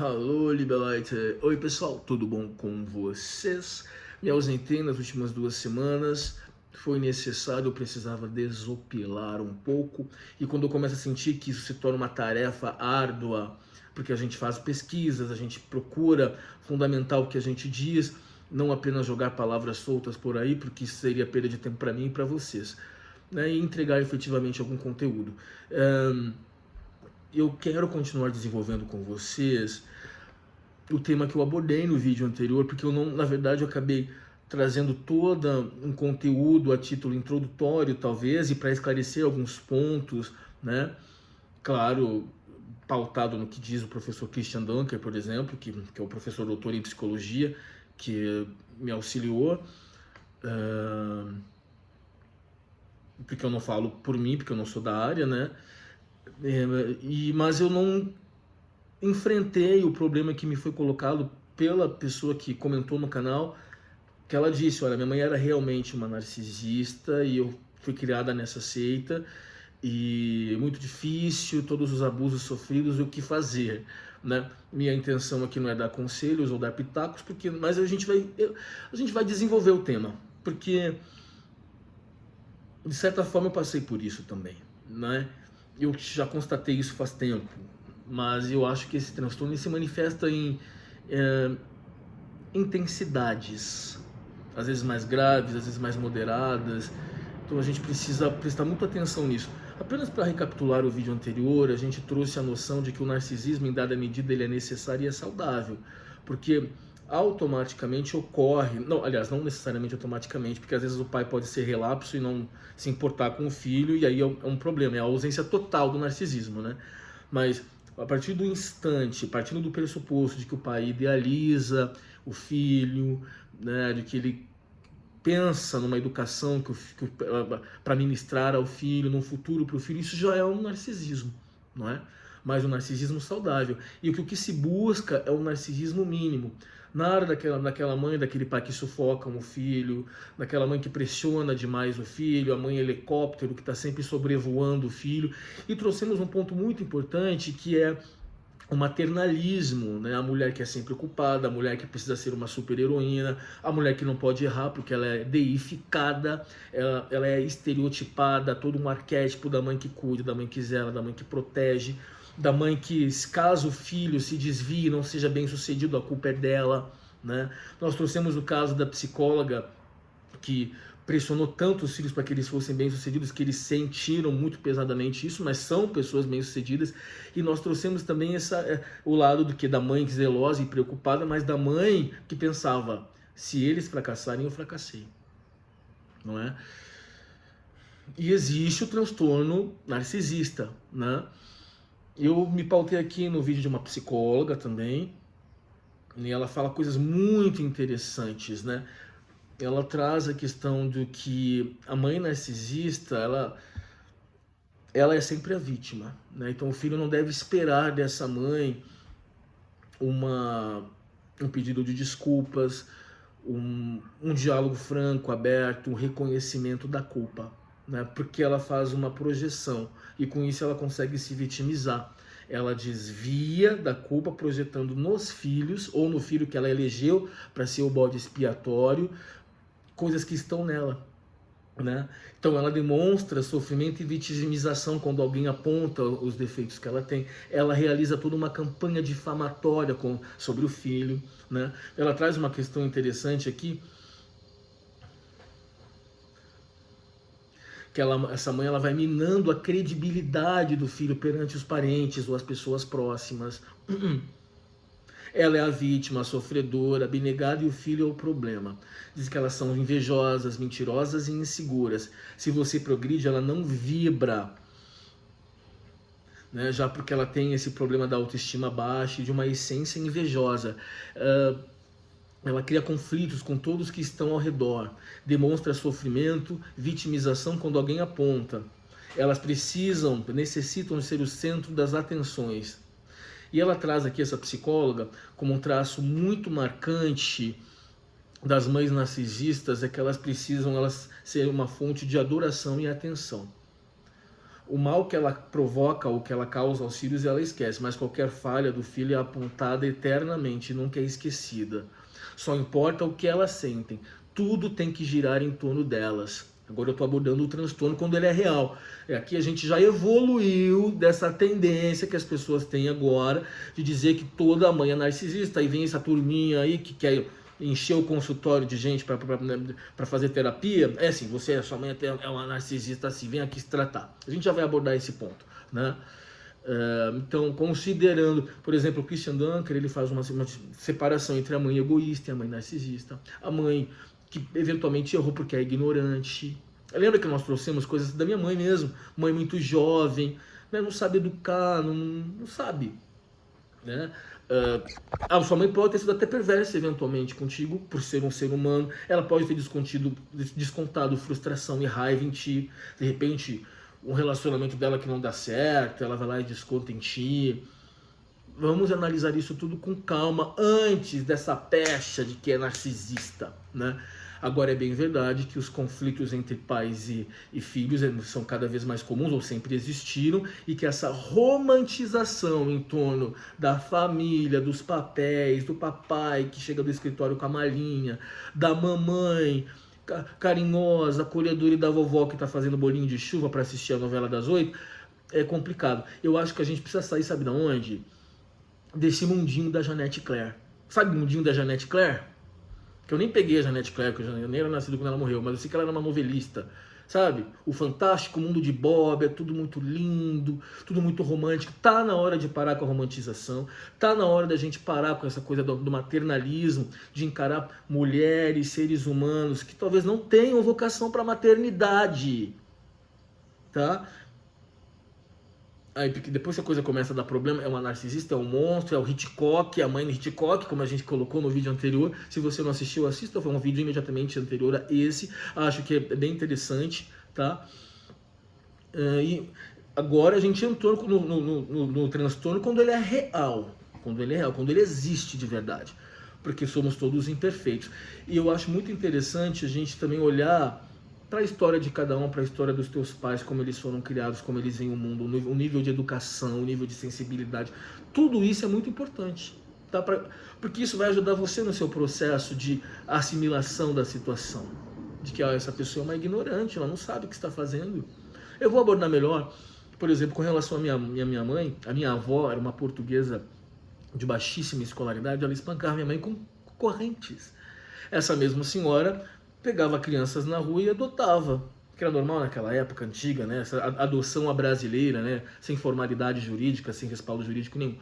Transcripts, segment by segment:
Alô, Liberite! Oi, pessoal, tudo bom com vocês? Me ausentei nas últimas 2 semanas, foi necessário, eu precisava desopilar um pouco, e quando eu começo a sentir que isso se torna uma tarefa árdua, porque a gente faz pesquisas, a gente procura fundamentar o que a gente diz, não apenas jogar palavras soltas por aí, porque isso seria perda de tempo para mim e para vocês, né? E entregar efetivamente algum conteúdo. Eu quero continuar desenvolvendo com vocês o tema que eu abordei no vídeo anterior, porque eu não, na verdade, eu acabei trazendo todo um conteúdo a título introdutório, talvez, e para esclarecer alguns pontos, né? Claro, pautado no que diz o professor Christian Dunker, por exemplo, que é o professor doutor em psicologia, que me auxiliou, porque eu não falo por mim, porque eu não sou da área, né? Mas eu não enfrentei o problema que me foi colocado pela pessoa que comentou no canal, que ela disse, olha, minha mãe era realmente uma narcisista e eu fui criada nessa seita e muito difícil, todos os abusos sofridos e o que fazer, né? Minha intenção aqui não é dar conselhos ou dar pitacos, mas a gente vai desenvolver o tema, porque de certa forma eu passei por isso também, né? Eu já constatei isso faz tempo, mas eu acho que esse transtorno se manifesta em intensidades, às vezes mais graves, às vezes mais moderadas, então a gente precisa prestar muita atenção nisso. Apenas para recapitular o vídeo anterior, a gente trouxe a noção de que o narcisismo, em dada medida, ele é necessário e é saudável, porque automaticamente ocorre, não, aliás, não necessariamente automaticamente, porque às vezes o pai pode ser relapso e não se importar com o filho, e aí é um problema, é a ausência total do narcisismo, né? Mas a partir do instante, partindo do pressuposto de que o pai idealiza o filho, né, de que ele pensa numa educação para ministrar ao filho, num futuro para o filho, isso já é um narcisismo, não é? Mas um narcisismo saudável. E o que se busca é o narcisismo mínimo. Nada daquela mãe, daquele pai que sufoca o filho, daquela mãe que pressiona demais o filho, a mãe helicóptero que está sempre sobrevoando o filho. E trouxemos um ponto muito importante que é o maternalismo, né? A mulher que é sempre ocupada, a mulher que precisa ser uma super heroína, a mulher que não pode errar porque ela é deificada, ela é estereotipada, todo um arquétipo da mãe que cuida, da mãe que zela, da mãe que protege, da mãe que, caso o filho se desvie, não seja bem sucedido, a culpa é dela, né? Nós trouxemos o caso da psicóloga que pressionou tanto os filhos para que eles fossem bem-sucedidos, que eles sentiram muito pesadamente isso, mas são pessoas bem-sucedidas. E nós trouxemos também o lado da mãe zelosa e preocupada, mas da mãe que pensava, se eles fracassarem, eu fracassei, não é? E existe o transtorno narcisista, né? Eu me pautei aqui no vídeo de uma psicóloga também, e ela fala coisas muito interessantes, né? Ela traz a questão de que a mãe narcisista, ela é sempre a vítima, né? Então o filho não deve esperar dessa mãe um pedido de desculpas, um diálogo franco, aberto, um reconhecimento da culpa, né? Porque ela faz uma projeção e com isso ela consegue se vitimizar. Ela desvia da culpa projetando nos filhos ou no filho que ela elegeu para ser o bode expiatório, coisas que estão nela, né? Então ela demonstra sofrimento e vitimização quando alguém aponta os defeitos que ela tem. Ela realiza toda uma campanha difamatória sobre o filho, né? Ela traz uma questão interessante aqui, que essa mãe ela vai minando a credibilidade do filho perante os parentes ou as pessoas próximas. Ela é a vítima, a sofredora, abnegada, e o filho é o problema. Diz que elas são invejosas, mentirosas e inseguras. Se você progride, ela não vibra, né? Já porque ela tem esse problema da autoestima baixa e de uma essência invejosa. Ela cria conflitos com todos que estão ao redor. Demonstra sofrimento, vitimização quando alguém aponta. Elas necessitam ser o centro das atenções. E ela traz aqui, essa psicóloga, como um traço muito marcante das mães narcisistas, é que elas precisam ser uma fonte de adoração e atenção. O mal que ela provoca ou que ela causa aos filhos, ela esquece, mas qualquer falha do filho é apontada eternamente, nunca é esquecida. Só importa o que elas sentem. Tudo tem que girar em torno delas. Agora eu estou abordando o transtorno quando ele é real. Aqui a gente já evoluiu dessa tendência que as pessoas têm agora de dizer que toda mãe é narcisista. Aí vem essa turminha aí que quer encher o consultório de gente para fazer terapia. É assim, você, sua mãe é uma narcisista assim, vem aqui se tratar. A gente já vai abordar esse ponto, né? Então, considerando, por exemplo, o Christian Dunker, ele faz uma separação entre a mãe egoísta e a mãe narcisista. A mãe que eventualmente errou porque é ignorante. Lembra que nós trouxemos coisas da minha mãe mesmo? Mãe muito jovem, né? Não sabe educar, não sabe, né? A sua mãe pode ter sido até perversa eventualmente contigo, por ser um ser humano. Ela pode ter descontado frustração e raiva em ti. De repente, um relacionamento dela que não dá certo, ela vai lá e desconta em ti. Vamos analisar isso tudo com calma antes dessa pecha de que é narcisista, né? Agora, é bem verdade que os conflitos entre pais e filhos são cada vez mais comuns, ou sempre existiram, e que essa romantização em torno da família, dos papéis, do papai que chega do escritório com a malinha, da mamãe carinhosa, acolhedora, e da vovó que está fazendo bolinho de chuva para assistir a novela das 8, é complicado. Eu acho que a gente precisa sair, sabe de onde? Desse mundinho da Janete Claire. Sabe o mundinho da Janete Claire? Que eu nem peguei a Janete Claire, porque eu nem era nascido quando ela morreu, mas eu sei que ela era uma novelista, sabe? O fantástico mundo de Bob, é tudo muito lindo, tudo muito romântico. Tá na hora de parar com a romantização, tá na hora da gente parar com essa coisa do maternalismo, de encarar mulheres, seres humanos que talvez não tenham vocação para maternidade, tá? Aí, porque depois que a coisa começa a dar problema, é uma narcisista, é um monstro, é o Hitchcock, a mãe do Hitchcock, como a gente colocou no vídeo anterior. Se você não assistiu, assista, foi um vídeo imediatamente anterior a esse. Acho que é bem interessante, tá? E agora a gente entrou no transtorno quando ele é real, quando ele existe de verdade, porque somos todos imperfeitos. E eu acho muito interessante a gente também olhar para a história de cada um, para a história dos teus pais, como eles foram criados, como eles veem o mundo, o nível de educação, o nível de sensibilidade. Tudo isso é muito importante, tá? Porque isso vai ajudar você no seu processo de assimilação da situação. De que essa pessoa é uma ignorante, ela não sabe o que está fazendo. Eu vou abordar melhor, por exemplo, com relação à minha mãe. A minha avó era uma portuguesa de baixíssima escolaridade, ela espancava minha mãe com correntes. Essa mesma senhora pegava crianças na rua e adotava, que era normal naquela época antiga, né? Essa adoção à brasileira, né? Sem formalidade jurídica, sem respaldo jurídico nenhum.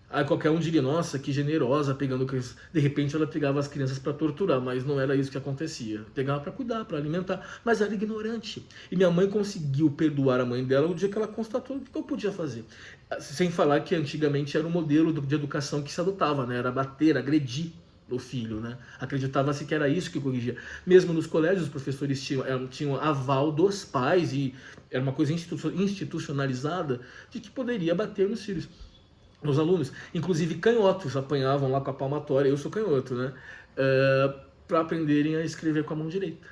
Aí qualquer um diria, nossa, que generosa, pegando crianças. De repente ela pegava as crianças para torturar, mas não era isso que acontecia. Pegava para cuidar, para alimentar, mas era ignorante. E minha mãe conseguiu perdoar a mãe dela o dia que ela constatou o que eu podia fazer. Sem falar que antigamente era um modelo de educação que se adotava, né? Era bater, agredir o filho, né? Acreditava-se que era isso que corrigia. Mesmo nos colégios, os professores tinham aval dos pais, e era uma coisa institucionalizada de que poderia bater nos filhos, nos alunos. Inclusive canhotos apanhavam lá com a palmatória, eu sou canhoto, né? Para aprenderem a escrever com a mão direita.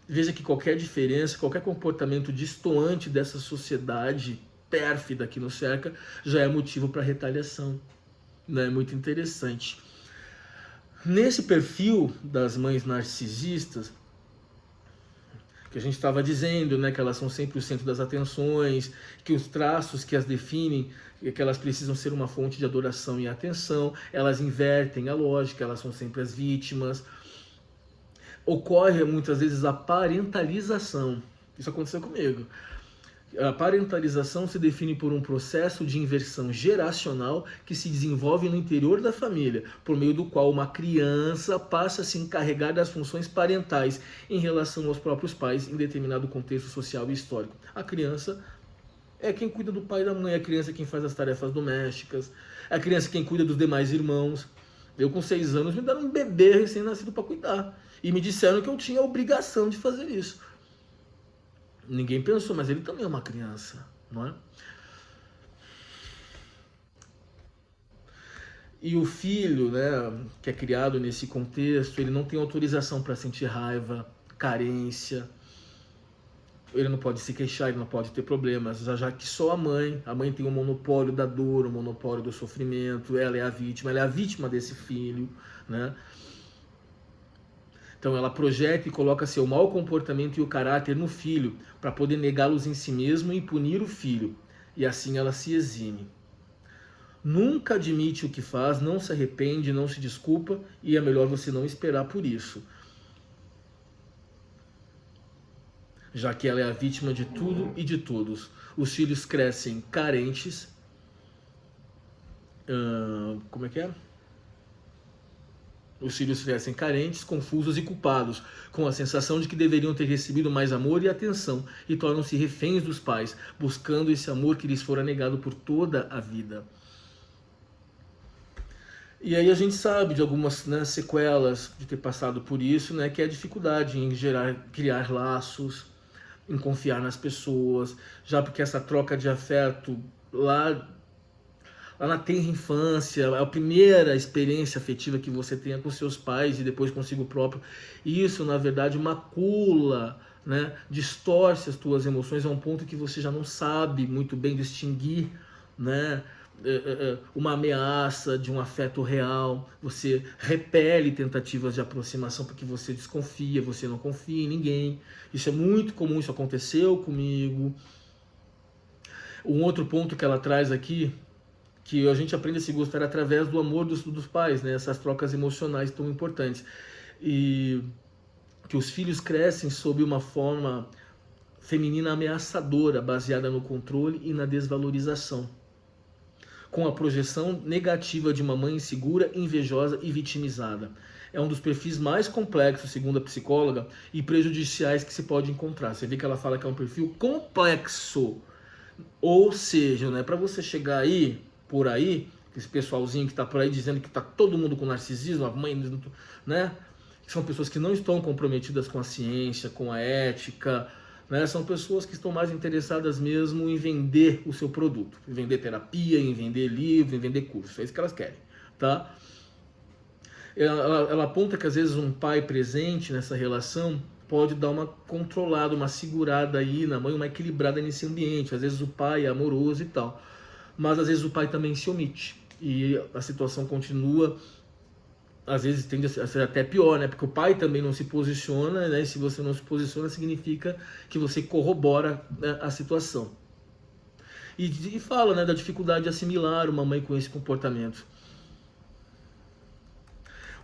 Veja que qualquer diferença, qualquer comportamento destoante dessa sociedade pérfida que nos cerca já é motivo para retaliação, né? Muito interessante. Nesse perfil das mães narcisistas, que a gente estava dizendo, né, que elas são sempre o centro das atenções, que os traços que as definem, que elas precisam ser uma fonte de adoração e atenção, elas invertem a lógica, elas são sempre as vítimas. Ocorre muitas vezes a parentalização. Isso aconteceu comigo. A parentalização se define por um processo de inversão geracional que se desenvolve no interior da família, por meio do qual uma criança passa a se encarregar das funções parentais em relação aos próprios pais em determinado contexto social e histórico. A criança é quem cuida do pai e da mãe, a criança é quem faz as tarefas domésticas, a criança é quem cuida dos demais irmãos. Eu com 6 anos me deram um bebê recém-nascido para cuidar e me disseram que eu tinha a obrigação de fazer isso. Ninguém pensou, mas ele também é uma criança, não é? E o filho, né, que é criado nesse contexto, ele não tem autorização para sentir raiva, carência. ele não pode se queixar, ele não pode ter problemas, já que só a mãe tem o monopólio da dor, o monopólio do sofrimento, ela é a vítima desse filho, né? Então ela projeta e coloca seu mau comportamento e o caráter no filho, para poder negá-los em si mesmo e punir o filho, e assim ela se exime. Nunca admite o que faz, não se arrepende, não se desculpa, e é melhor você não esperar por isso, já que ela é a vítima de tudo e de todos. Os filhos crescem carentes. Como é que é? Os filhos crescem carentes, confusos e culpados, com a sensação de que deveriam ter recebido mais amor e atenção, e tornam-se reféns dos pais, buscando esse amor que lhes fora negado por toda a vida. E aí a gente sabe de algumas, né, sequelas de ter passado por isso, né, que é a dificuldade em criar laços, em confiar nas pessoas, já porque essa troca de afeto lá na tenra infância, a primeira experiência afetiva que você tenha com seus pais e depois consigo próprio, isso na verdade macula, né, distorce as tuas emoções a um ponto que você já não sabe muito bem distinguir, né, uma ameaça de um afeto real, você repele tentativas de aproximação porque você desconfia, você não confia em ninguém. Isso é muito comum, isso aconteceu comigo. Um outro ponto que ela traz aqui, que a gente aprende a se gostar através do amor dos pais, né? Essas trocas emocionais tão importantes. E que os filhos crescem sob uma forma feminina ameaçadora, baseada no controle e na desvalorização, com a projeção negativa de uma mãe insegura, invejosa e vitimizada. É um dos perfis mais complexos, segundo a psicóloga, e prejudiciais que se pode encontrar. Você vê que ela fala que é um perfil complexo. Ou seja, né, para você chegar aí, por aí, esse pessoalzinho que está por aí dizendo que está todo mundo com narcisismo, a mãe, né? São pessoas que não estão comprometidas com a ciência, com a ética, né? São pessoas que estão mais interessadas mesmo em vender o seu produto, em vender terapia, em vender livro, em vender curso. É isso que elas querem, tá? Ela aponta que às vezes um pai presente nessa relação pode dar uma controlada, uma segurada aí na mãe, uma equilibrada nesse ambiente. Às vezes o pai é amoroso e tal, mas às vezes o pai também se omite e a situação continua, às vezes tende a ser até pior, né? Porque o pai também não se posiciona, né? E se você não se posiciona, significa que você corrobora, né, a situação. E fala, né, da dificuldade de assimilar uma mãe com esse comportamento.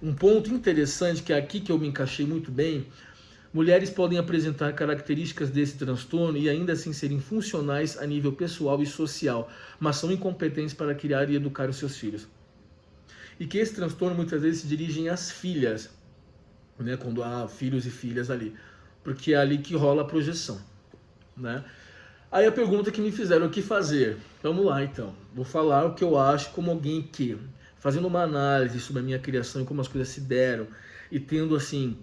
Um ponto interessante, que é aqui que eu me encaixei muito bem: mulheres podem apresentar características desse transtorno e ainda assim serem funcionais a nível pessoal e social, mas são incompetentes para criar e educar os seus filhos. E que esse transtorno muitas vezes se dirige às filhas, né, quando há filhos e filhas ali, porque é ali que rola a projeção, né? Aí a pergunta que me fizeram: o que fazer? Vamos lá então, vou falar o que eu acho como alguém que, fazendo uma análise sobre a minha criação e como as coisas se deram, e tendo assim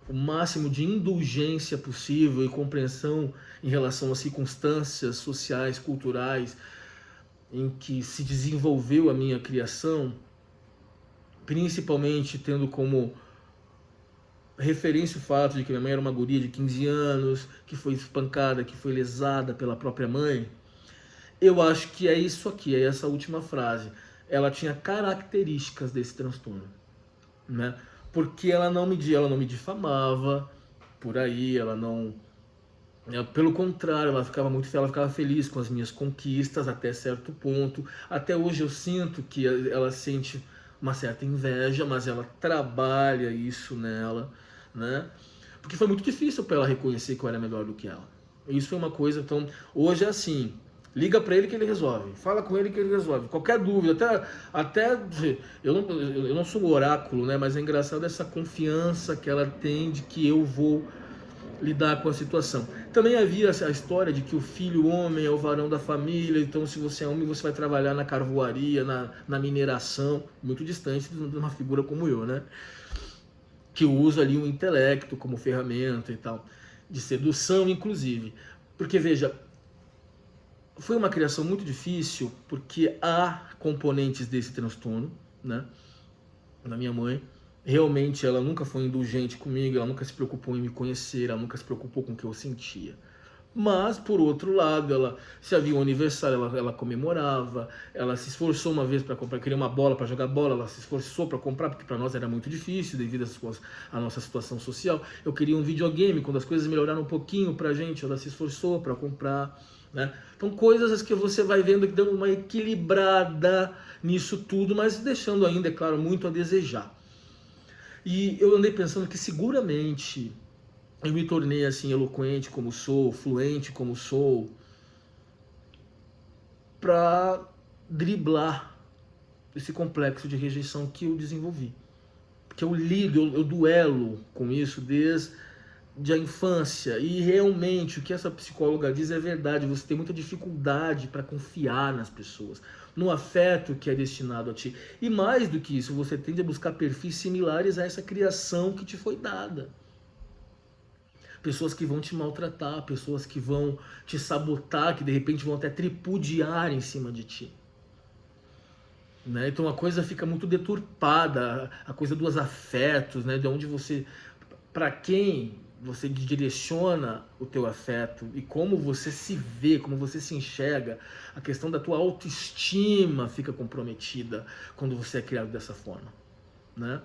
o máximo de indulgência possível e compreensão em relação às circunstâncias sociais, culturais em que se desenvolveu a minha criação, principalmente tendo como referência o fato de que minha mãe era uma guria de 15 anos, que foi espancada, que foi lesada pela própria mãe. Eu acho que é isso aqui, é essa última frase. Ela tinha características desse transtorno, né? Porque ela não me difamava por aí, pelo contrário, ela ficava feliz com as minhas conquistas até certo ponto. Até hoje eu sinto que ela sente uma certa inveja, mas ela trabalha isso nela, né? Porque foi muito difícil para ela reconhecer que eu era melhor do que ela. Isso foi uma coisa, então, hoje é assim: liga para ele que ele resolve, fala com ele que ele resolve. Qualquer dúvida, até eu não sou um oráculo, né? Mas é engraçado essa confiança que ela tem de que eu vou lidar com a situação. Também havia a história de que o filho homem é o varão da família, então se você é homem você vai trabalhar na carvoaria, na mineração, muito distante de uma figura como eu, né? Que usa ali o intelecto como ferramenta e tal, de sedução inclusive. Porque veja, foi uma criação muito difícil, porque há componentes desse transtorno, né, na minha mãe. Realmente ela nunca foi indulgente comigo, ela nunca se preocupou em me conhecer, ela nunca se preocupou com o que eu sentia, Mas, por outro lado, ela, se havia um aniversário, ela comemorava, ela se esforçou uma vez para comprar, queria uma bola para jogar bola, ela se esforçou para comprar, porque para nós era muito difícil devido à nossa situação social. Eu queria um videogame, quando as coisas melhoraram um pouquinho pra gente, ela se esforçou para comprar, né? Então, coisas que você vai vendo que dando uma equilibrada nisso tudo, mas deixando ainda, é claro, muito a desejar. E eu andei pensando que seguramente eu me tornei assim eloquente como sou, fluente como sou, para driblar esse complexo de rejeição que eu desenvolvi. Porque eu lido, eu duelo com isso desde a infância. E realmente o que essa psicóloga diz é verdade. Você tem muita dificuldade para confiar nas pessoas, no afeto que é destinado a ti. E mais do que isso, você tende a buscar perfis similares a essa criação que te foi dada. Pessoas que vão te maltratar, pessoas que vão te sabotar, que de repente vão até tripudiar em cima de ti. Né? Então a coisa fica muito deturpada, a coisa dos afetos, né? De onde você, para quem você direciona o teu afeto e como você se vê, como você se enxerga, a questão da tua autoestima fica comprometida quando você é criado dessa forma, né?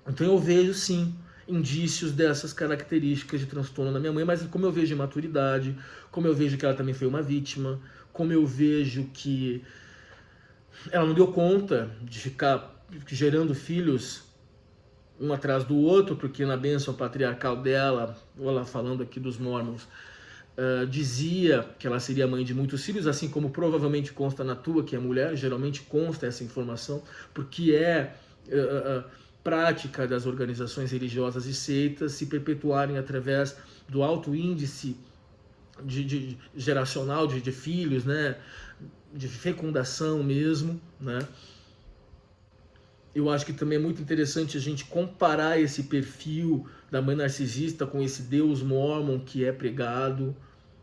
Então eu vejo sim indícios dessas características de transtorno na minha mãe, mas como eu vejo imaturidade, como eu vejo que ela também foi uma vítima, como eu vejo que ela não deu conta de ficar gerando filhos um atrás do outro, porque na bênção patriarcal dela, ou ela falando aqui dos mormons, dizia que ela seria mãe de muitos filhos, assim como provavelmente consta na tua, que é mulher, geralmente consta essa informação, porque é prática das organizações religiosas e seitas se perpetuarem através do alto índice geracional de filhos, né? De fecundação mesmo, né? Eu acho que também é muito interessante a gente comparar esse perfil da mãe narcisista com esse Deus Mormon que é pregado.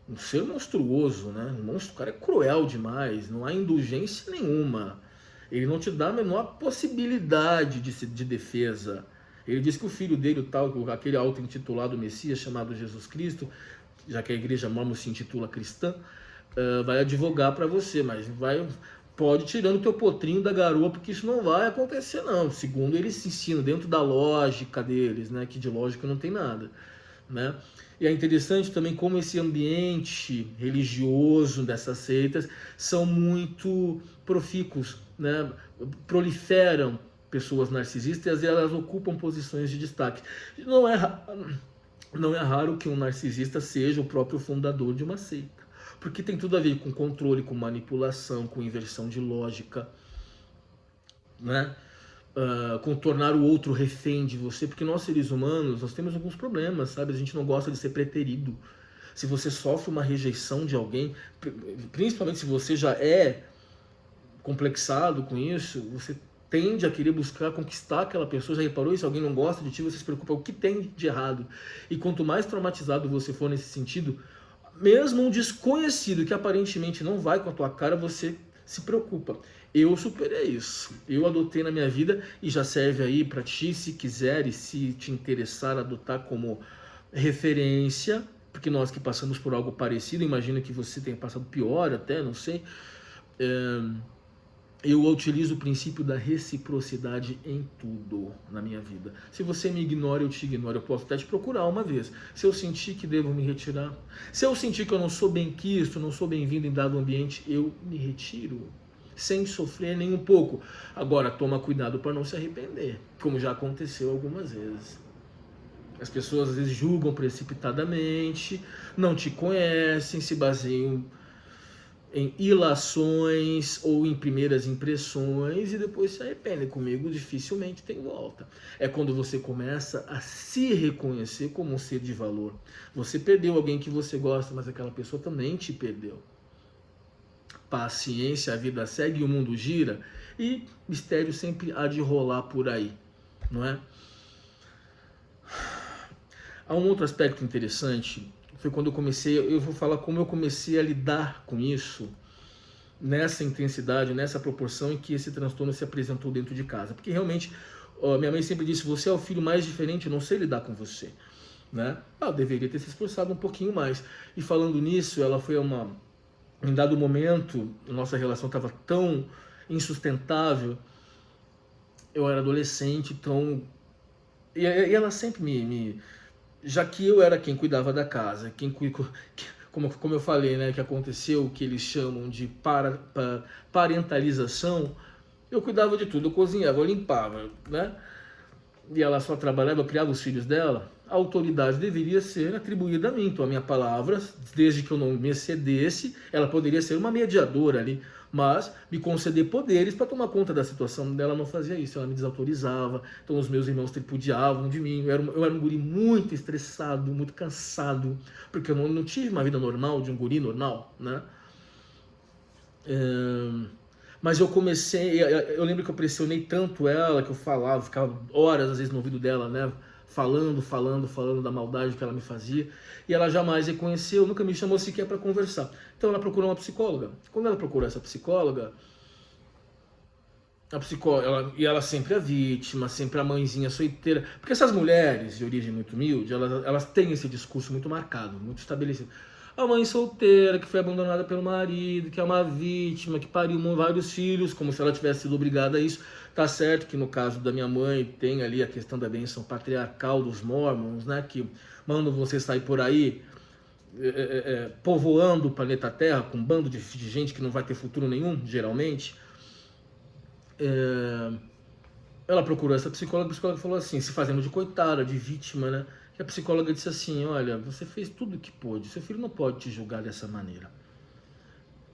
Um ser monstruoso, né? Um monstro, o cara é cruel demais, não há indulgência nenhuma. Ele não te dá a menor possibilidade de defesa. Ele diz que o filho dele, o tal, aquele auto-intitulado Messias chamado Jesus Cristo, já que a igreja mormon se intitula cristã, vai advogar para você, mas pode ir tirando o teu potrinho da garoa, porque isso não vai acontecer não, segundo eles se ensinam, dentro da lógica deles, né, que de lógica não tem nada, né? E é interessante também como esse ambiente religioso dessas seitas são muito profícuos, né? Proliferam pessoas narcisistas e elas ocupam posições de destaque. Não é raro que um narcisista seja o próprio fundador de uma seita, porque tem tudo a ver com controle, com manipulação, com inversão de lógica, né? Com tornar o outro refém de você, porque nós seres humanos, nós temos alguns problemas, sabe? A gente não gosta de ser preterido. Se você sofre uma rejeição de alguém, principalmente se você já é complexado com isso, você tende a querer buscar conquistar aquela pessoa. Já reparou isso? Se alguém não gosta de ti, você se preocupa o que tem de errado. E quanto mais traumatizado você for nesse sentido, mesmo um desconhecido que aparentemente não vai com a tua cara, você se preocupa. Eu superei isso, eu adotei na minha vida e já serve aí para ti, se quiser e se te interessar, adotar como referência, porque nós que passamos por algo parecido, imagino que você tenha passado pior até, não sei, eu utilizo o princípio da reciprocidade em tudo na minha vida. Se você me ignora, eu te ignoro. Eu posso até te procurar uma vez. Se eu sentir que devo me retirar, se eu sentir que eu não sou bem-quisto, não sou bem-vindo em dado ambiente, eu me retiro, sem sofrer nem um pouco. Agora, toma cuidado para não se arrepender, como já aconteceu algumas vezes. As pessoas às vezes julgam precipitadamente, não te conhecem, se baseiam em ilações ou em primeiras impressões e depois se arrependem. Comigo dificilmente tem volta. É quando você começa a se reconhecer como um ser de valor. Você perdeu alguém que você gosta, mas aquela pessoa também te perdeu. Paciência, a vida segue, o mundo gira e mistério sempre há de rolar por aí, não é? Há um outro aspecto interessante, foi quando eu vou falar como eu comecei a lidar com isso, nessa intensidade, nessa proporção em que esse transtorno se apresentou dentro de casa. Porque realmente, minha mãe sempre disse, você é o filho mais diferente, eu não sei lidar com você. né? Eu deveria ter se esforçado um pouquinho mais. E falando nisso, ela foi em dado momento, nossa relação estava tão insustentável, eu era adolescente, então... E ela sempre já que eu era quem cuidava da casa, como eu falei, né, que aconteceu o que eles chamam de parentalização, eu cuidava de tudo, eu cozinhava, eu limpava, né? E ela só trabalhava, eu criava os filhos dela, a autoridade deveria ser atribuída a mim. Então a minha palavra, desde que eu não me excedesse, ela poderia ser uma mediadora ali, mas me conceder poderes para tomar conta da situação dela. Não fazia isso, ela me desautorizava, então os meus irmãos tripudiavam de mim, eu era um guri muito estressado, muito cansado, porque eu não tive uma vida normal, de um guri normal, né? Mas eu comecei, eu lembro que eu pressionei tanto ela, que eu falava, ficava horas às vezes no ouvido dela, né? Falando da maldade que ela me fazia. E ela jamais reconheceu, nunca me chamou sequer para conversar. Então ela procurou uma psicóloga. Quando ela procurou essa psicóloga, e ela sempre a vítima, sempre a mãezinha solteira. Porque essas mulheres de origem muito humilde, elas têm esse discurso muito marcado, muito estabelecido. A mãe solteira que foi abandonada pelo marido, que é uma vítima, que pariu vários filhos, como se ela tivesse sido obrigada a isso. Tá certo que no caso da minha mãe tem ali a questão da bênção patriarcal dos mormons, né, que mandam você sair por aí povoando o planeta Terra com um bando de gente que não vai ter futuro nenhum, geralmente. Ela procurou essa psicóloga, a psicóloga falou assim, se fazendo de coitada, de vítima, né? E a psicóloga disse assim, olha, você fez tudo o que pôde, seu filho não pode te julgar dessa maneira.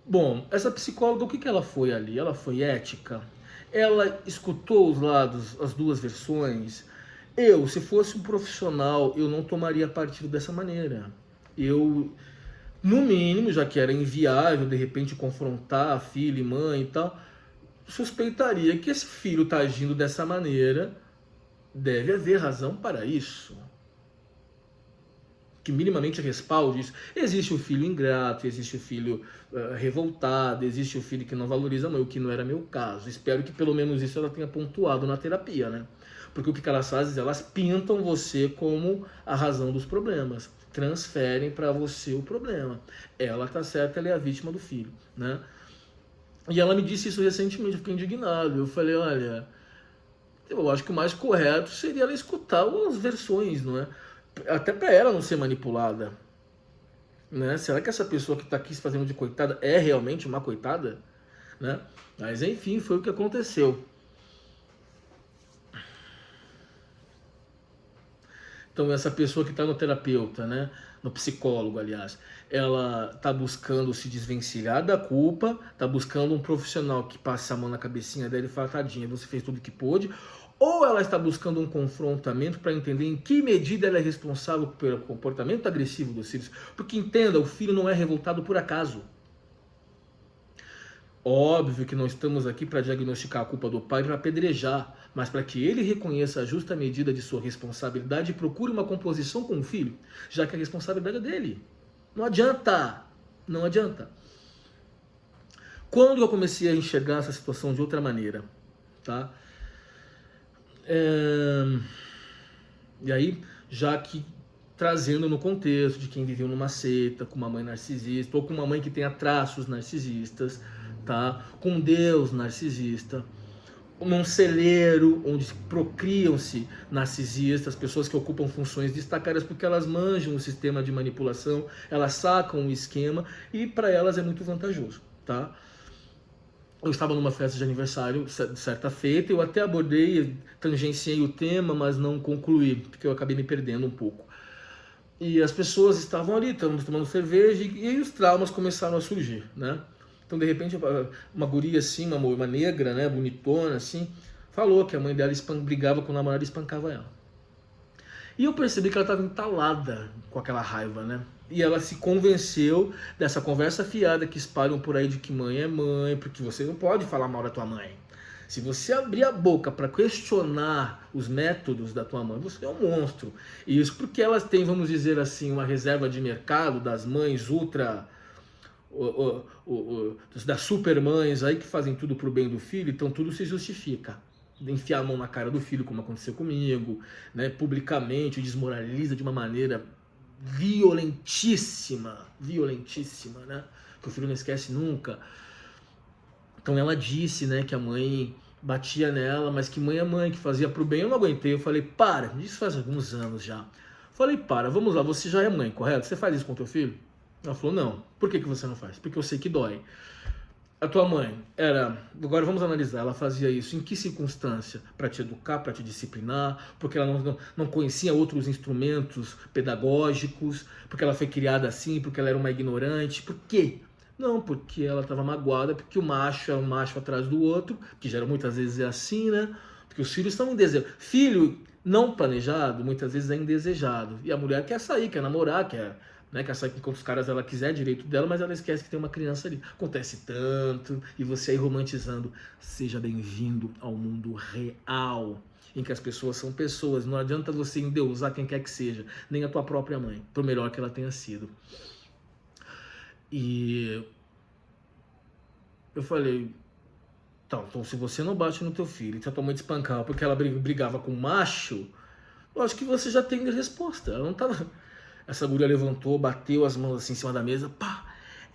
Bom, essa psicóloga, o que ela foi ali? Ela foi ética? Ela escutou os lados, as duas versões? Eu, se fosse um profissional, eu não tomaria partido dessa maneira. Eu, no mínimo, já que era inviável, de repente, confrontar a filha e mãe e tal, suspeitaria que esse filho está agindo dessa maneira, deve haver razão para isso. Que minimamente respalde isso. Existe o filho ingrato, existe o filho revoltado, existe o filho que não valoriza a mãe, o que não era meu caso. Espero que pelo menos isso ela tenha pontuado na terapia, né? Porque o que elas fazem, elas pintam você como a razão dos problemas, transferem para você o problema. Ela tá certa, ela é a vítima do filho, né? E ela me disse isso recentemente, eu fiquei indignado. Eu falei, olha, eu acho que o mais correto seria ela escutar as versões, não é? Até para ela não ser manipulada, né? Será que essa pessoa que está aqui se fazendo de coitada é realmente uma coitada, né? Mas enfim, foi o que aconteceu. Então essa pessoa que está no terapeuta, né, no psicólogo, aliás, ela está buscando se desvencilhar da culpa, está buscando um profissional que passe a mão na cabecinha dela e fala, tadinha, você fez tudo o que pôde, ou ela está buscando um confrontamento para entender em que medida ela é responsável pelo comportamento agressivo dos filhos. Porque entenda, o filho não é revoltado por acaso. Óbvio que não estamos aqui para diagnosticar a culpa do pai para apedrejar, mas para que ele reconheça a justa medida de sua responsabilidade e procure uma composição com o filho, já que a responsabilidade é dele. Não adianta, não adianta. Quando eu comecei a enxergar essa situação de outra maneira, tá? E aí, já que trazendo no contexto de quem viveu numa seita, com uma mãe narcisista, ou com uma mãe que tenha traços narcisistas, tá? Com Deus narcisista, num celeiro onde procriam-se narcisistas, pessoas que ocupam funções destacadas porque elas manjam o sistema de manipulação, elas sacam o esquema e para elas é muito vantajoso, tá? Eu estava numa festa de aniversário, certa feita, eu até abordei, tangenciei o tema, mas não concluí, porque eu acabei me perdendo um pouco. E as pessoas estavam ali, tomando cerveja, e aí os traumas começaram a surgir, né? Então, de repente, uma guria assim, uma negra, né, bonitona, assim, falou que a mãe dela brigava com o namorado e espancava ela. E eu percebi que ela estava entalada com aquela raiva, né? E ela se convenceu dessa conversa fiada que espalham por aí de que mãe é mãe, porque você não pode falar mal da tua mãe. Se você abrir a boca para questionar os métodos da tua mãe, você é um monstro. E isso porque elas têm, vamos dizer assim, uma reserva de mercado das mães ultra... das supermães aí que fazem tudo pro bem do filho, então tudo se justifica, enfiar a mão na cara do filho, como aconteceu comigo, né? Publicamente o desmoraliza de uma maneira violentíssima, né? Que o filho não esquece nunca. Então ela disse, né, que a mãe batia nela, mas que mãe é mãe, que fazia pro bem. Eu não aguentei, eu falei, para, isso faz alguns anos já. Falei, para, vamos lá, você já é mãe, correto? Você faz isso com teu filho? Ela falou, não. Por que você não faz? Porque eu sei que dói. A tua mãe era, agora vamos analisar, ela fazia isso em que circunstância? Para te educar, para te disciplinar, porque ela não conhecia outros instrumentos pedagógicos, porque ela foi criada assim, porque ela era uma ignorante, por quê? Não, porque ela estava magoada, porque o macho é um macho atrás do outro, que gera muitas vezes é assim, né? Porque os filhos estão indesejado. Filho não planejado, muitas vezes é indesejado. E a mulher quer sair, quer namorar, quer sair com os caras ela quiser, direito dela, mas ela esquece que tem uma criança ali. Acontece tanto, e você aí romantizando. Seja bem-vindo ao mundo real, em que as pessoas são pessoas. Não adianta você endeusar quem quer que seja, nem a tua própria mãe, por melhor que ela tenha sido. E eu falei, então se você não bate no teu filho, e se a tua mãe te espancava porque ela brigava com o macho, eu acho que você já tem a resposta. Ela não tava... Essa guria levantou, bateu as mãos assim em cima da mesa. Pá,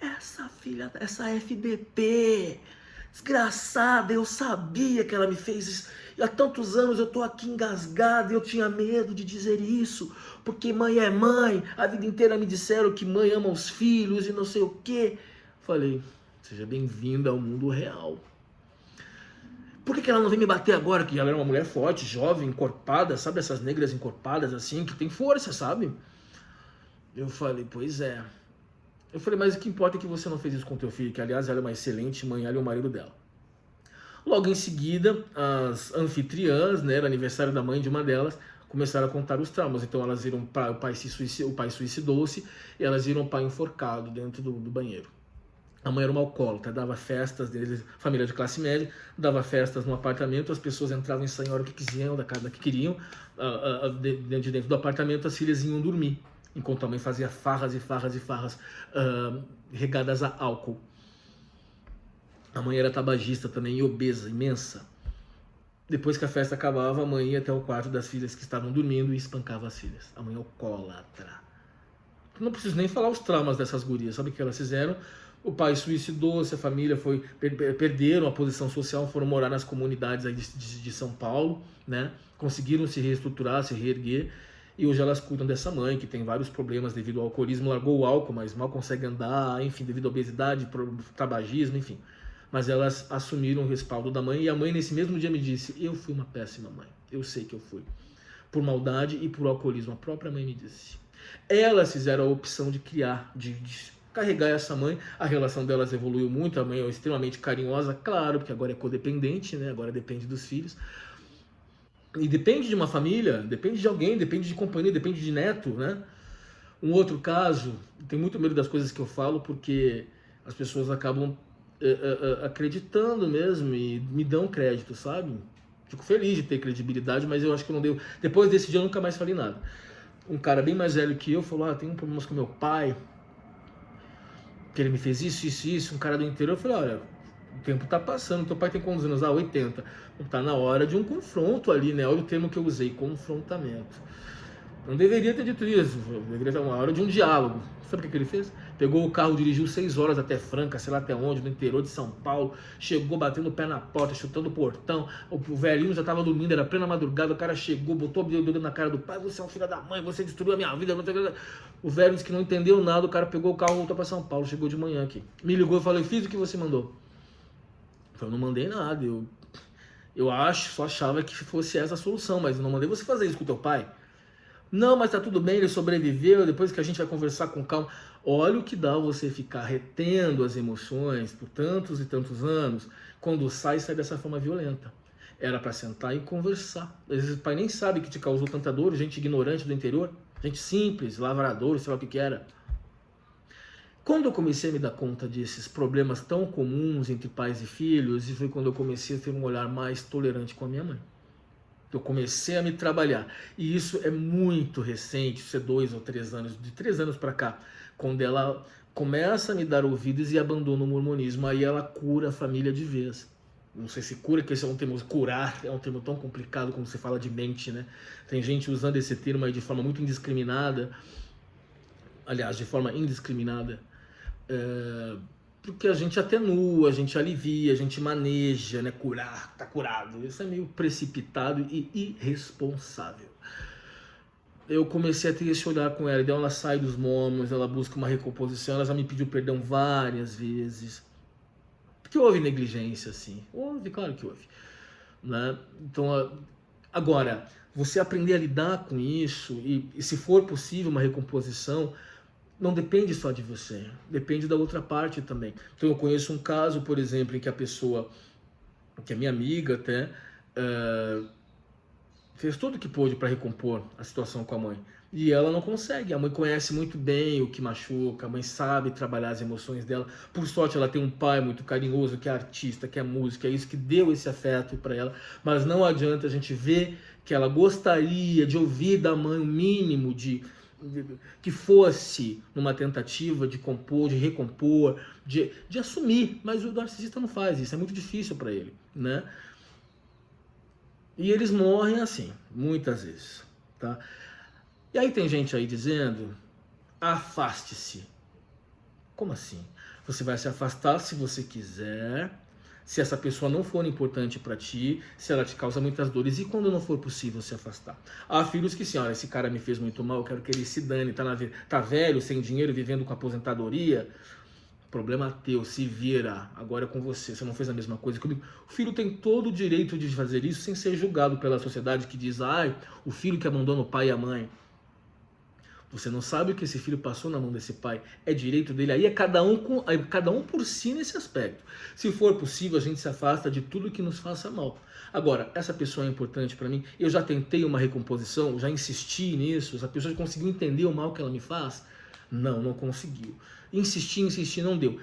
essa FDP, desgraçada, eu sabia que ela me fez isso. E há tantos anos eu tô aqui engasgada e eu tinha medo de dizer isso. Porque mãe é mãe, a vida inteira me disseram que mãe ama os filhos e não sei o quê. Falei, seja bem-vinda ao mundo real. Por que ela não vem me bater agora? Que ela era uma mulher forte, jovem, encorpada, sabe? Essas negras encorpadas assim, que tem força, sabe? Eu falei, pois é. Eu falei, mas o que importa é que você não fez isso com teu filho, que aliás ela é uma excelente mãe, ela e o marido dela. Logo em seguida, as anfitriãs, né, era aniversário da mãe de uma delas, começaram a contar os traumas. Então elas viram o pai suicidou-se e elas viram o pai enforcado dentro do banheiro. A mãe era uma alcoólatra, dava festas, família de classe média, dava festas no apartamento, as pessoas entravam e saíam a hora que quisiam, da casa que queriam, dentro do apartamento as filhas iam dormir, enquanto a mãe fazia farras e farras e farras regadas a álcool. A mãe era tabagista também e obesa, imensa. Depois que a festa acabava, a mãe ia até o quarto das filhas que estavam dormindo e espancava as filhas. A mãe alcoólatra. Não preciso nem falar os traumas dessas gurias. Sabe o que elas fizeram? O pai suicidou-se, a família perderam a posição social, foram morar nas comunidades aí de São Paulo, né? Conseguiram se reestruturar, se reerguer. E hoje elas cuidam dessa mãe, que tem vários problemas devido ao alcoolismo, largou o álcool, mas mal consegue andar, enfim, devido à obesidade, tabagismo, enfim. Mas elas assumiram o respaldo da mãe, e a mãe nesse mesmo dia me disse, eu fui uma péssima mãe, eu sei que eu fui, por maldade e por alcoolismo, a própria mãe me disse. Elas fizeram a opção de criar, de carregar essa mãe, a relação delas evoluiu muito, a mãe é extremamente carinhosa, claro, porque agora é codependente, né? Agora depende dos filhos, e depende de uma família, depende de alguém, depende de companhia, depende de neto, né? Um outro caso, tenho muito medo das coisas que eu falo, porque as pessoas acabam acreditando mesmo e me dão crédito, sabe? Fico feliz de ter credibilidade, mas eu acho que eu não deu. Depois desse dia eu nunca mais falei nada. Um cara bem mais velho que eu falou, tem um problema com meu pai, que ele me fez isso. Um cara do interior, eu falei, olha, o tempo tá passando, teu pai tem quantos anos? 80. Tá na hora de um confronto ali, né? Olha o termo que eu usei, confrontamento. Não deveria ter dito isso, deveria ter uma hora de um diálogo. Sabe o que ele fez? Pegou o carro, dirigiu 6 horas até Franca, sei lá até onde, no interior de São Paulo, chegou batendo o pé na porta, chutando o portão, o velhinho já estava dormindo, era plena madrugada, o cara chegou, botou o dedo na cara do pai, você é um filho da mãe, você destruiu a minha vida. O velho disse que não entendeu nada, o cara pegou o carro e voltou para São Paulo, chegou de manhã aqui. Me ligou e falou, fiz o que você mandou. Eu falei, não mandei nada, eu só achava que fosse essa a solução, mas eu não mandei você fazer isso com o teu pai. Não, mas tá tudo bem, ele sobreviveu, depois que a gente vai conversar com calma. Olha o que dá você ficar retendo as emoções por tantos e tantos anos, quando sai dessa forma violenta. Era para sentar e conversar. Às vezes o pai nem sabe que te causou tanta dor, gente ignorante do interior, gente simples, lavrador, sei lá o que era. Quando eu comecei a me dar conta desses problemas tão comuns entre pais e filhos, e foi quando eu comecei a ter um olhar mais tolerante com a minha mãe. Eu comecei a me trabalhar, e isso é muito recente, isso é 2 ou 3 anos, de 3 anos para cá, quando ela começa a me dar ouvidos e abandona o mormonismo, aí ela cura a família de vez. não sei se cura, que esse é um termo, curar é um termo tão complicado como você fala de mente, né? Tem gente usando esse termo aí de forma muito indiscriminada, aliás, de forma indiscriminada, porque a gente atenua, a gente alivia, a gente maneja, né? Curar, tá curado. Isso é meio precipitado e irresponsável. Eu comecei a ter esse olhar com ela, então ela sai dos momos, ela busca uma recomposição, ela já me pediu perdão várias vezes. Porque houve negligência, sim. Houve, claro que houve. Né? Então, agora, você aprender a lidar com isso, e se for possível uma recomposição, não depende só de você, depende da outra parte também. Então eu conheço um caso, por exemplo, em que a pessoa, que é minha amiga até, fez tudo o que pôde para recompor a situação com a mãe. E ela não consegue. A mãe conhece muito bem o que machuca, a mãe sabe trabalhar as emoções dela. Por sorte, ela tem um pai muito carinhoso, que é artista, que é músico, é isso que deu esse afeto para ela. Mas não adianta, a gente ver que ela gostaria de ouvir da mãe o mínimo que fosse numa tentativa de compor, de recompor, de assumir. Mas o narcisista não faz isso, é muito difícil para ele, né? E eles morrem assim, muitas vezes, tá? E aí tem gente aí dizendo, afaste-se. Como assim? Você vai se afastar se você quiser, se essa pessoa não for importante para ti, se ela te causa muitas dores, e quando não for possível se afastar. Há filhos que, assim, olha, esse cara me fez muito mal, eu quero que ele se dane, tá velho, sem dinheiro, vivendo com aposentadoria. Problema teu, se vira, agora é com você, você não fez a mesma coisa comigo. O filho tem todo o direito de fazer isso sem ser julgado pela sociedade que diz, ai, o filho que abandona o pai e a mãe. Você não sabe o que esse filho passou na mão desse pai, é direito dele, aí é cada um por si nesse aspecto. Se for possível, a gente se afasta de tudo que nos faça mal. Agora, essa pessoa é importante para mim, eu já tentei uma recomposição, já insisti nisso, essa pessoa conseguiu entender o mal que ela me faz? Não conseguiu. Insistir, não deu.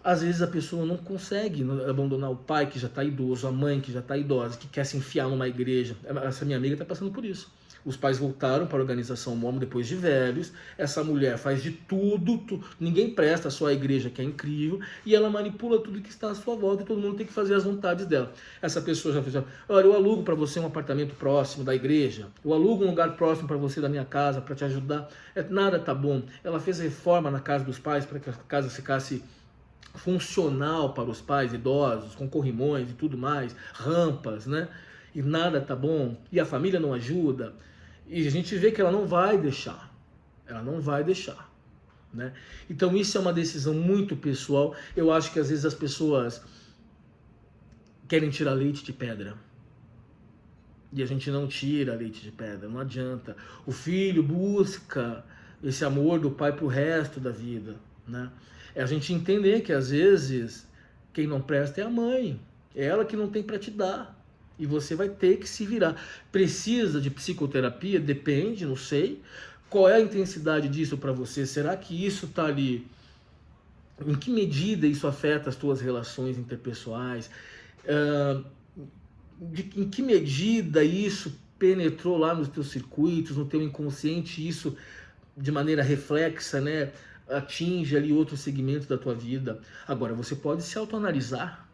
Às vezes a pessoa não consegue abandonar o pai que já está idoso, a mãe que já está idosa, que quer se enfiar numa igreja. Essa minha amiga está passando por isso. Os pais voltaram para a organização Momo depois de velhos. Essa mulher faz de tudo, ninguém presta, só a igreja que é incrível, e ela manipula tudo que está à sua volta e todo mundo tem que fazer as vontades dela. Essa pessoa já fez, olha, eu alugo para você um apartamento próximo da igreja, eu alugo um lugar próximo para você da minha casa para te ajudar. Nada tá bom. Ela fez reforma na casa dos pais para que a casa ficasse funcional para os pais idosos, com corrimões e tudo mais, rampas, né? E nada tá bom, e a família não ajuda, e a gente vê que ela não vai deixar, né? Então isso é uma decisão muito pessoal. Eu acho que às vezes as pessoas querem tirar leite de pedra, e a gente não tira leite de pedra, não adianta. O filho busca esse amor do pai pro resto da vida, né? É a gente entender que às vezes quem não presta é a mãe, é ela que não tem para te dar, e você vai ter que se virar. Precisa de psicoterapia? Depende, não sei. Qual é a intensidade disso para você? Será que isso está ali? Em que medida isso afeta as tuas relações interpessoais? Em que medida isso penetrou lá nos teus circuitos, no teu inconsciente, isso de maneira reflexa, né, atinge ali outros segmentos da tua vida. Agora, você pode se autoanalisar,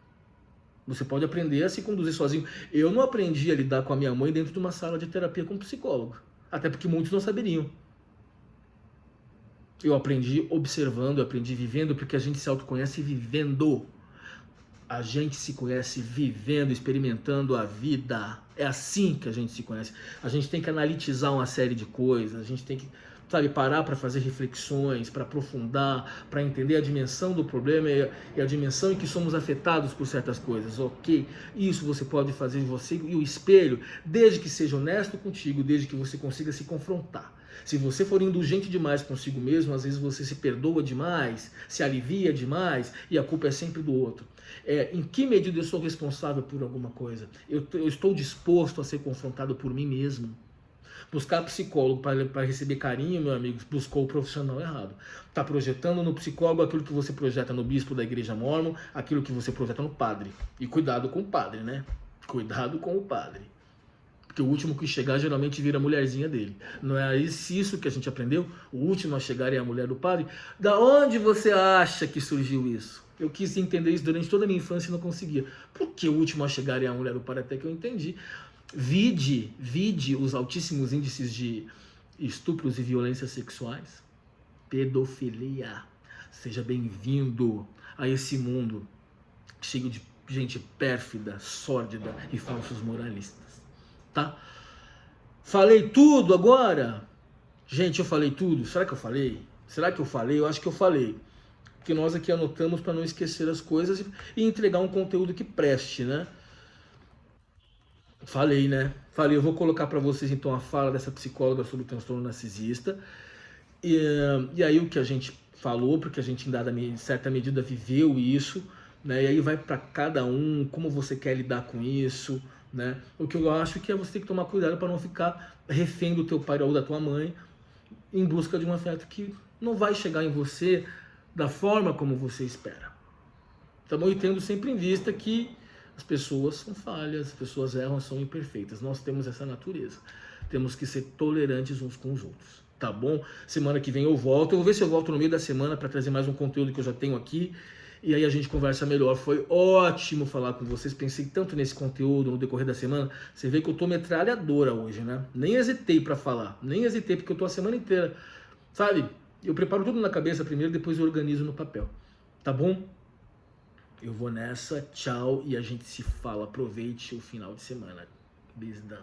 você pode aprender a se conduzir sozinho. Eu não aprendi a lidar com a minha mãe dentro de uma sala de terapia com um psicólogo, até porque muitos não saberiam. Eu aprendi observando, eu aprendi vivendo, porque a gente se autoconhece vivendo. A gente se conhece vivendo, experimentando a vida. É assim que a gente se conhece. A gente tem que analitizar uma série de coisas, a gente tem que, sabe, parar para fazer reflexões, para aprofundar, para entender a dimensão do problema e a dimensão em que somos afetados por certas coisas. Ok, isso você pode fazer você e o espelho, desde que seja honesto contigo, desde que você consiga se confrontar. Se você for indulgente demais consigo mesmo, às vezes você se perdoa demais, se alivia demais e a culpa é sempre do outro. Em que medida eu sou responsável por alguma coisa? Eu estou disposto a ser confrontado por mim mesmo. Buscar psicólogo para receber carinho, meu amigo, buscou o profissional errado. Está projetando no psicólogo aquilo que você projeta no bispo da igreja mórmon, aquilo que você projeta no padre. E cuidado com o padre, né? Cuidado com o padre. Porque o último que chegar geralmente vira a mulherzinha dele. Não é isso que a gente aprendeu? O último a chegar é a mulher do padre? Da onde você acha que surgiu isso? Eu quis entender isso durante toda a minha infância e não conseguia. Por que o último a chegar é a mulher? Para até que eu entendi. Vide os altíssimos índices de estupros e violências sexuais. Pedofilia. Seja bem-vindo a esse mundo cheio de gente pérfida, sórdida e falsos moralistas. Tá? Falei tudo agora? Gente, eu falei tudo? Será que eu falei? Será que eu falei? Eu acho que eu falei. Porque nós aqui anotamos para não esquecer as coisas e entregar um conteúdo que preste, né? Falei, né? Falei, eu vou colocar para vocês então a fala dessa psicóloga sobre o transtorno narcisista. E aí o que a gente falou, porque a gente em dada certa medida viveu isso, né? E aí vai para cada um, como você quer lidar com isso, né? O que eu acho que é você ter que tomar cuidado para não ficar refém do teu pai ou da tua mãe em busca de um afeto que não vai chegar em você da forma como você espera. Tá bom? E tendo sempre em vista que as pessoas são falhas, as pessoas erram, são imperfeitas. Nós temos essa natureza. Temos que ser tolerantes uns com os outros. Tá bom? Semana que vem eu volto. Eu vou ver se eu volto no meio da semana para trazer mais um conteúdo que eu já tenho aqui. E aí a gente conversa melhor. Foi ótimo falar com vocês. Pensei tanto nesse conteúdo no decorrer da semana. Você vê que eu tô metralhadora hoje, né? Nem hesitei para falar. Nem hesitei, porque eu tô a semana inteira. Sabe? Eu preparo tudo na cabeça primeiro, depois eu organizo no papel. Tá bom? Eu vou nessa, tchau, e a gente se fala. Aproveite o final de semana. Beijão.